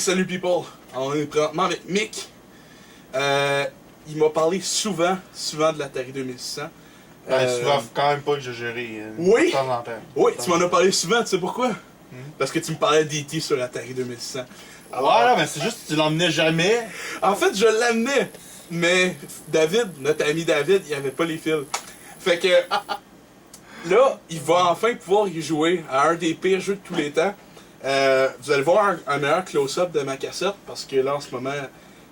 salut people! On est présentement avec Mick. Il m'a parlé souvent de l'Atari 2600. Souvent, quand même pas que j'ai géré. Oui! De temps en temps. Oui, tu m'en as parlé souvent, tu sais pourquoi? Parce que tu me parlais d'E.T. sur l'Atari 2600. Alors, ouais, là, mais c'est juste que tu l'emmenais jamais. En fait, je l'amenais, mais David, notre ami David, il avait pas les fils. Fait que là, il va enfin pouvoir y jouer à un des pires jeux de tous les temps. Vous allez voir un meilleur close-up de ma cassette, parce que là, en ce moment,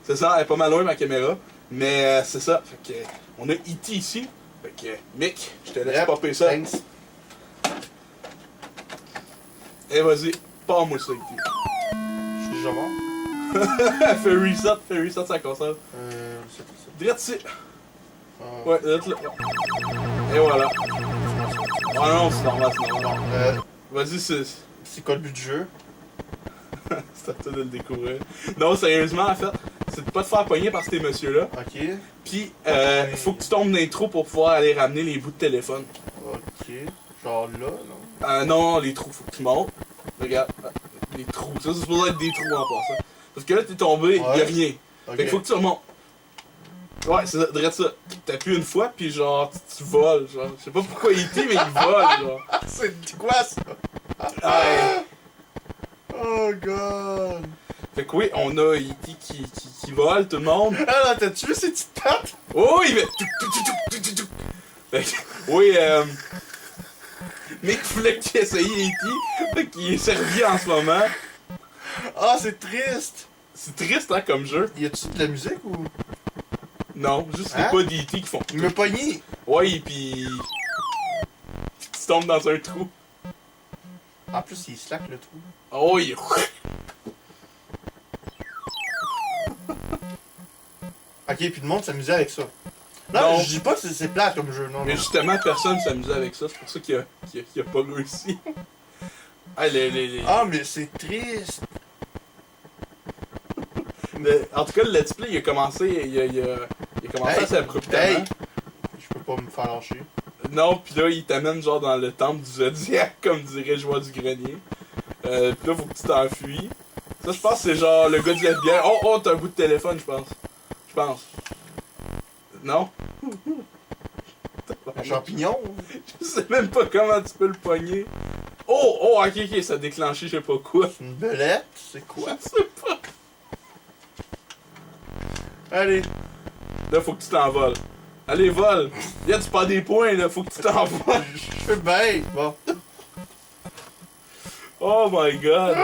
c'est ça, elle est pas mal loin ma caméra. Mais c'est ça, fait que on a E.T. ici. Fait que, Mick, je te laisse popper ça. Thanks. Et vas-y, pars-moi ça, E.T. Je suis déjà mort. fais reset sa console. C'est Direct ici. ça. Ouais, direct là. Et voilà. Oh non, c'est normal, c'est normal. Vas-y, c'est quoi le but du jeu? c'est à toi de le découvrir. Non, sérieusement, en fait, c'est de pas te faire pogner par ces messieurs-là. Ok. Puis, faut que tu tombes dans les trous pour pouvoir aller ramener les bouts de téléphone. Ok. Genre là, non? Non, les trous, faut que tu montes. Regarde, les trous. Ça, c'est supposé être des trous en passant. Parce que là, t'es tombé, y'a rien. Ok. Fait qu'il faut que tu remontes. Ouais, c'est ça, direct ça. T'appuies une fois, puis genre, tu voles, genre. Je sais pas pourquoi il était, mais il vole, genre. C'est quoi ça? Ouais. Oh god! Fait que oui, on a E.T. qui vole, tout le monde. Ah, t'as tué ces petites pattes? Oh, il fait... Fait que, oui, Mick voulait qu'il essaye E.T. Fait qu'il est servi en ce moment. Ah, c'est triste! C'est triste, hein, comme jeu. Y a-tu de la musique ou? Non, juste les Hein? pas d'E.T. qui font... Il m'a pogné! Ouais, pis... Tu tombes dans un trou. En plus, il slack le trou. Oh, il... Ok, puis le monde s'amusait avec ça. Non, Non. je dis pas que c'est plate comme jeu, non. Mais non. justement, personne s'amusait avec ça. C'est pour ça qu'il a pas réussi. Ah, Ah, mais c'est triste! En tout cas, le let's play, il a commencé... Il a commencé Hey, assez abruptement. hey. Je peux pas me faire lâcher. Non, pis là, il t'amène genre dans le temple du Zodiac, comme dirait le joueur du grenier. Pis là, faut que tu t'enfuis. Ça, je pense que c'est genre le gars du FBI. Oh, t'as un bout de téléphone, je pense. Je pense. Non? Un champignon? Je sais même pas comment tu peux le pogner. Oh, ok, ça a déclenché je sais pas quoi. Une belette? C'est quoi? Je sais pas. Allez. Là, faut que tu t'envoles. Allez, vole. Là, tu perds des points, là, faut que tu t'envoles. Je fais bien. Bon. Oh my god.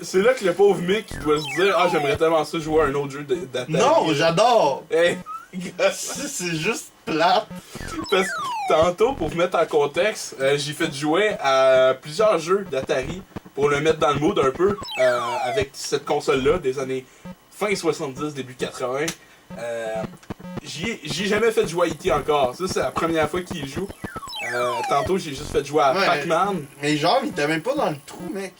C'est là que le pauvre Mick doit se dire ah, j'aimerais tellement ça jouer à un autre jeu d'Atari. Non, j'adore! Hey, C'est juste plate. parce que tantôt, pour vous mettre en contexte, j'ai fait jouer à plusieurs jeux d'Atari pour le mettre dans le mood un peu avec cette console-là des années fin 70, début 80. J'ai jamais fait jouer à E.T. encore. Ça, c'est la première fois qu'il joue. Tantôt, j'ai juste fait jouer à Ouais, Pac-Man. Mais genre, il était même pas dans le trou, mec.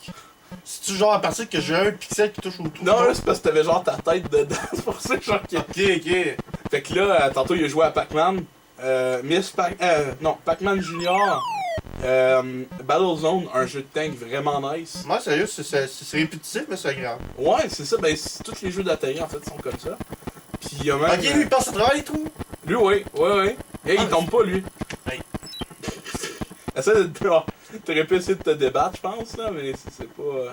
C'est-tu genre à partir que j'ai un pixel qui touche au trou? Non, là, c'est parce que t'avais genre ta tête dedans. C'est pour ça, genre, que... Ok. Fait que là, tantôt, il a joué à Pac-Man. Pac-Man Junior. Battlezone, un jeu de tank vraiment nice. Moi, sérieux, c'est répétitif, mais c'est agréable. Ouais, c'est ça. Ben, tous les jeux d'Atari, en fait, sont comme ça. Puis il y a même... Ok, lui, il passe à travers les trous. Lui, oui. Et il tombe pas, lui. Hey. Essaie de... T'aurais pu essayer de te débattre, je pense, là, mais c'est pas...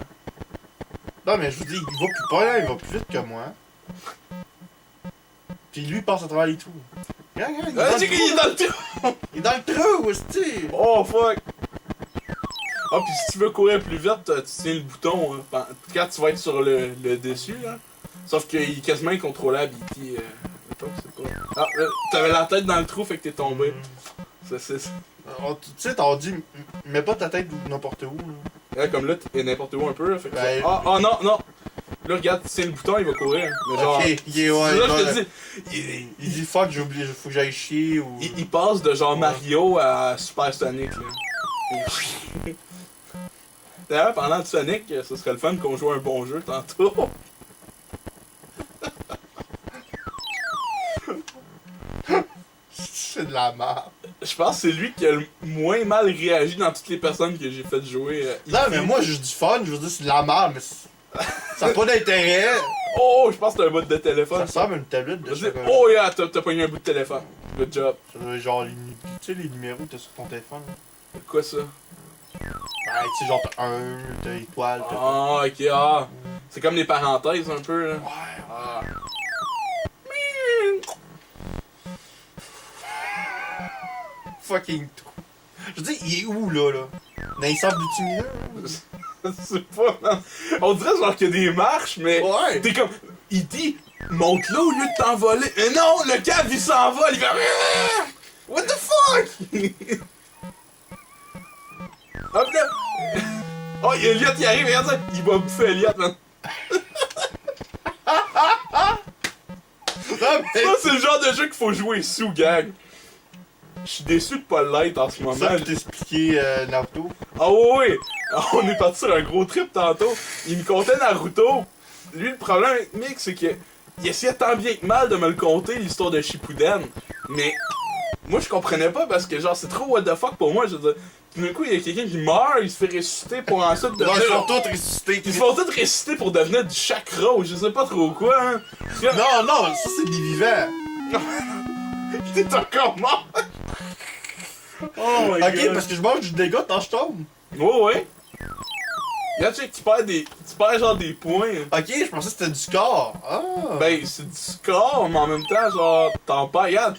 Non, mais je vous dis, il va plus pas là, il va plus vite que moi. Puis lui, il passe à travers les trous. Regarde, il est dans le il est trou. dans le trou! Il est dans le trou, hostie. Oh, fuck! Ah, pis si tu veux courir plus vite, tu tiens le bouton quand tu vas être sur le dessus, là. Sauf qu'il est quasiment incontrôlable, E.T. C'est pas... Ah, t'avais la tête dans le trou, fait que t'es tombé. C'est... Tu sais, t'as dit, mets pas ta tête n'importe où. Là. Comme là, t'es n'importe où un peu, là. Fait que Ben, non! Là, regarde, tu tiens le bouton, il va courir. Mais genre... Ok, ouais, c'est là que je te dis. Il dit fuck, j'ai oublié, faut que j'aille chier ou. Il passe de genre Mario à Super Sonic, là. D'ailleurs, pendant Sonic, ce serait le fun qu'on joue un bon jeu tantôt. C'est de la merde. Je pense que c'est lui qui a le moins mal réagi dans toutes les personnes que j'ai fait jouer. Non, mais moi j'ai du fun, je veux dire, c'est de la merde, mais Ça n'a pas d'intérêt. Oh, je pense que c'est un bout de Ça téléphone. ressemble à une tablette de Vas-y. chocolat. Oh, yeah, t'as pogné un bout de téléphone. Good job. Genre, tu sais, les numéros que t'as sur ton téléphone. Là. Quoi ça? Ben, tu sais, genre, t'as 1, t'as étoile, t'as. Ah, ok, ah. C'est comme des parenthèses un peu, là. Ouais, Ah. fucking tout. Je veux dire, il est où, là? Dans les sables bitumineux? Je sais pas, man. On dirait genre qu'il y a des marches, mais. Ouais! T'es comme. Il dit, monte là au lieu de t'envoler. Mais non, le cave il s'envole, il fait. What the fuck? Hop là! Oh, il y a Elliot qui arrive, regarde ça! Il va bouffer Elliot, man! Non, mais Ça, c'est le genre de jeu qu'il faut jouer sous, gang! Je suis déçu de pas l'être en ce moment. ça, je t'expliquer Naruto. Ah oui, oui! On est parti sur un gros trip tantôt. Il me contait Naruto. Lui, le problème avec Mick, c'est qu'il essayait tant bien que mal de me le conter, l'histoire de Shippuden. Mais moi, je comprenais pas parce que, genre, c'est trop what the fuck pour moi. Je veux dire, tout d'un coup, il y a quelqu'un qui meurt, il se fait ressusciter pour ensuite Non, ils devenir. sont tous ressuscités. Ils se font tous ressusciter pour devenir du chakra ou je sais pas trop quoi, hein. Non, non, ça, c'est des vivants. T'es encore mort! Oh my Ok, god! parce que je mange du dégât quand je tombe. Ouais, ouais! Là, tu sais que tu perds genre des points. Ok, je pensais que c'était du score. Ah. Ben, c'est du score, mais en même temps, genre, t'en perds. Regarde,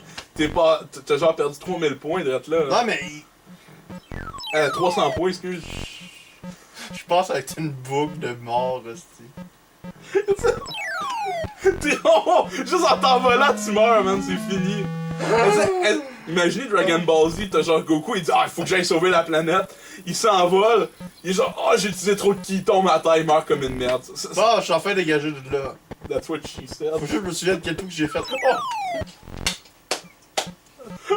t'as genre perdu 3000 points d'être là. Non, mais 300 points, excuse. je pense que ça va être une boucle de mort, hostie. Juste en t'envolant, tu meurs, man, c'est fini. Imaginez Dragon Ball Z, t'as genre Goku, il dit ah, il faut que j'aille sauver la planète. Il s'envole, il est genre oh, j'ai utilisé trop de ki, il tombe à terre, il meurt comme une merde. Bon, je suis enfin dégagé de là. That's what she said. Faut que je me souvienne de quel truc que j'ai fait.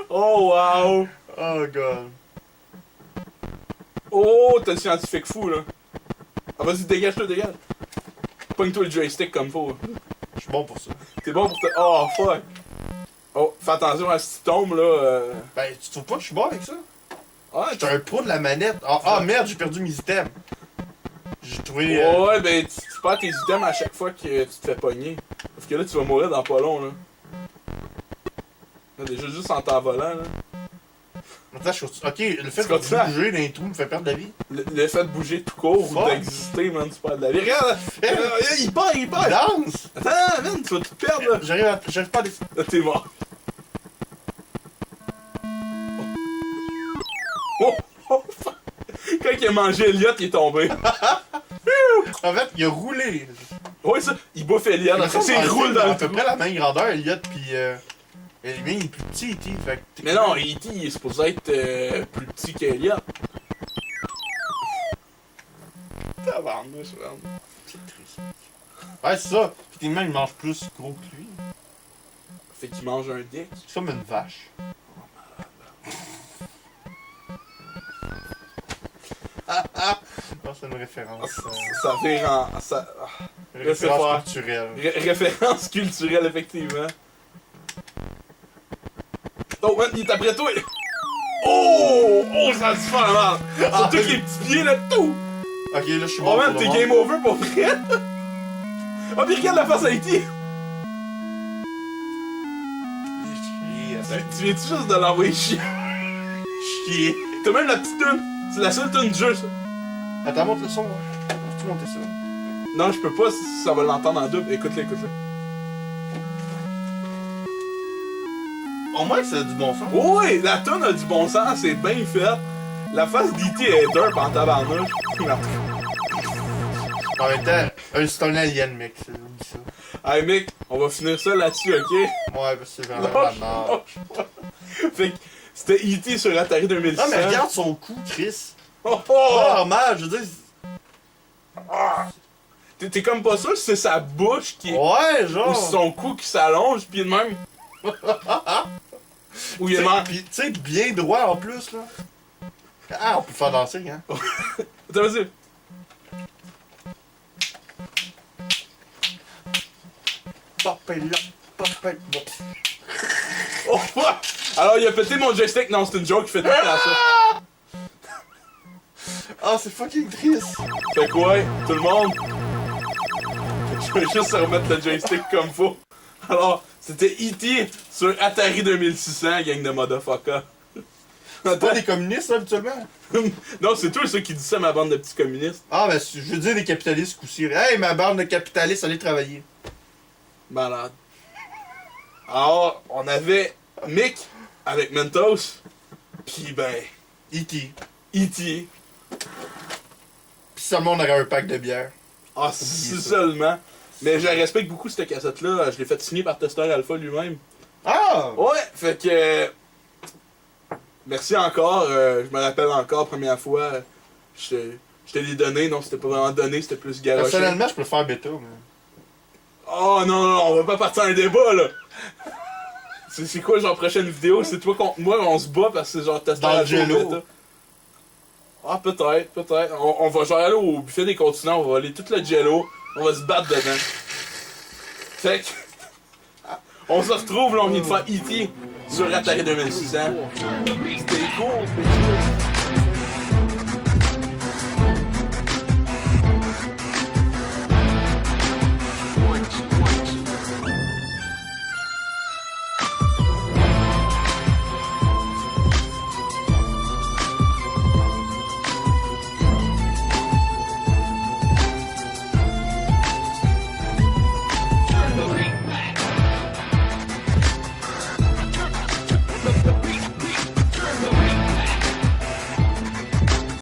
Oh wow! Oh god. Oh, t'as le scientifique fou là. Ah, vas-y, dégage-toi, dégage. Pogne-toi le joystick comme faut. Je suis bon pour ça. T'es bon pour te. Oh fuck! Oh, fais attention à si tu tombes là. Ben, tu trouves pas que je suis bon avec ça? Ah, J'étais un pro de la manette. Ah merde, j'ai perdu mes items. J'ai trouvé. Ouais, ben tu perds tes items à chaque fois que tu te fais pogner. Parce que là, tu vas mourir dans pas long là. Là, déjà juste en t'envolant là. Attends, ok, le fait Tu de continues à- bouger dans les trous me fait perdre la vie. Le fait de bouger tout court ou Fuck. d'exister, man, tu perds de la vie. Regarde! Il part, il part! Danse! Attends, man, tu vas tout perdre là! J'arrive pas à descendre. Là, t'es mort. Oh, oh, fuck. Quand il a mangé Elliot, il est tombé. En fait, il a roulé. Ouais, ça, il bouffe Elliot, après ça, il roule dans à le peu trou. près la même grandeur, Elliot, pis il est plus petit, E.T. Fait que Mais non, E.T. il est supposé être plus petit qu'Elliot. Tabarnouche, man. c'est triste. Ouais, c'est ça. Finalement, il mange plus gros que lui. Fait qu'il mange un dick. C'est comme une vache. Non, c'est une référence. Ça vire en. Ça... Une Laissez référence faire. culturelle. Référence culturelle, effectivement. Oh, man, il est après toi! Oh! Oh, ça se fait mal! Surtout que les petits pieds, là, tout! Ok, là, je suis Oh, bon. man, pour t'es le game moment. over pour vrai! Oh, pis regarde la face à E.T. Tu viens-tu juste de l'envoyer chier? Chier. T'as même la petite tune! C'est la seule tune du jeu, ça! Attends, monte le son. Peux-tu monter ça? Non, je peux pas, ça va l'entendre en double. Écoute-le, écoute-le. Au moins, ça a du bon sens. Oh, oui, la tune a du bon sens, c'est bien fait. La face d'E.T. est derp en tabarnouche. En même temps, c'est un alien, mec. C'est oublie ça. Hey, mec, on va finir ça là-dessus, ok? Ouais, parce que c'est vraiment la merde. Fait que c'était E.T. sur Atari 2600. Non, mais regarde son cou, Chris. Oh, Pas oh! normal, je veux dire. T'es comme pas sûr si c'est sa bouche qui est. Ouais, Ou genre. son cou qui s'allonge, pis de même. Ou il est mort. Pis, tu sais, bien droit en plus, là. Ah, on peut faire danser, hein. Attends, vas-y. Popella, popella. Bon. Oh, fuck! Alors, il a pété mon joystick. Non, c'est une joke qui fait tout le temps ça. Ah, c'est fucking triste. Fait que ouais, tout le monde, Je vais juste remettre le joystick comme faut. Alors, c'était E.T. sur Atari 2600, gang de motherfucker. C'est pas des communistes, ça, habituellement? Non, c'est toi ceux qui disent ça à ma bande de petits communistes. Ah, ben, je veux dire des capitalistes aussi. Hey, ma bande de capitalistes, allez travailler. Malade. Alors, on avait Mick avec Mentos, pis ben, E.T. E.T. Pis seulement on aurait un pack de bière. Ah, si seulement. Mais je respecte beaucoup cette cassette-là. Je l'ai fait signer par Tester Alpha lui-même. Ah! Ouais, fait que. Merci encore. Je me rappelle encore, première fois. Je te l'ai donné. Non, c'était pas vraiment donné, c'était plus garoché. Personnellement, je préfère bêta, mais. Oh non, non, on va pas partir un débat là. C'est quoi, genre, prochaine vidéo? C'est toi contre moi, on se bat parce que c'est genre Tester Dans le Alpha jello. ou Beta. Ah, peut-être, peut-être. On va genre aller au buffet des continents, on va aller tout le jello, on va se battre dedans. Fait que. On se retrouve là, on vient de faire E.T. sur Atari 2600. C'était cool.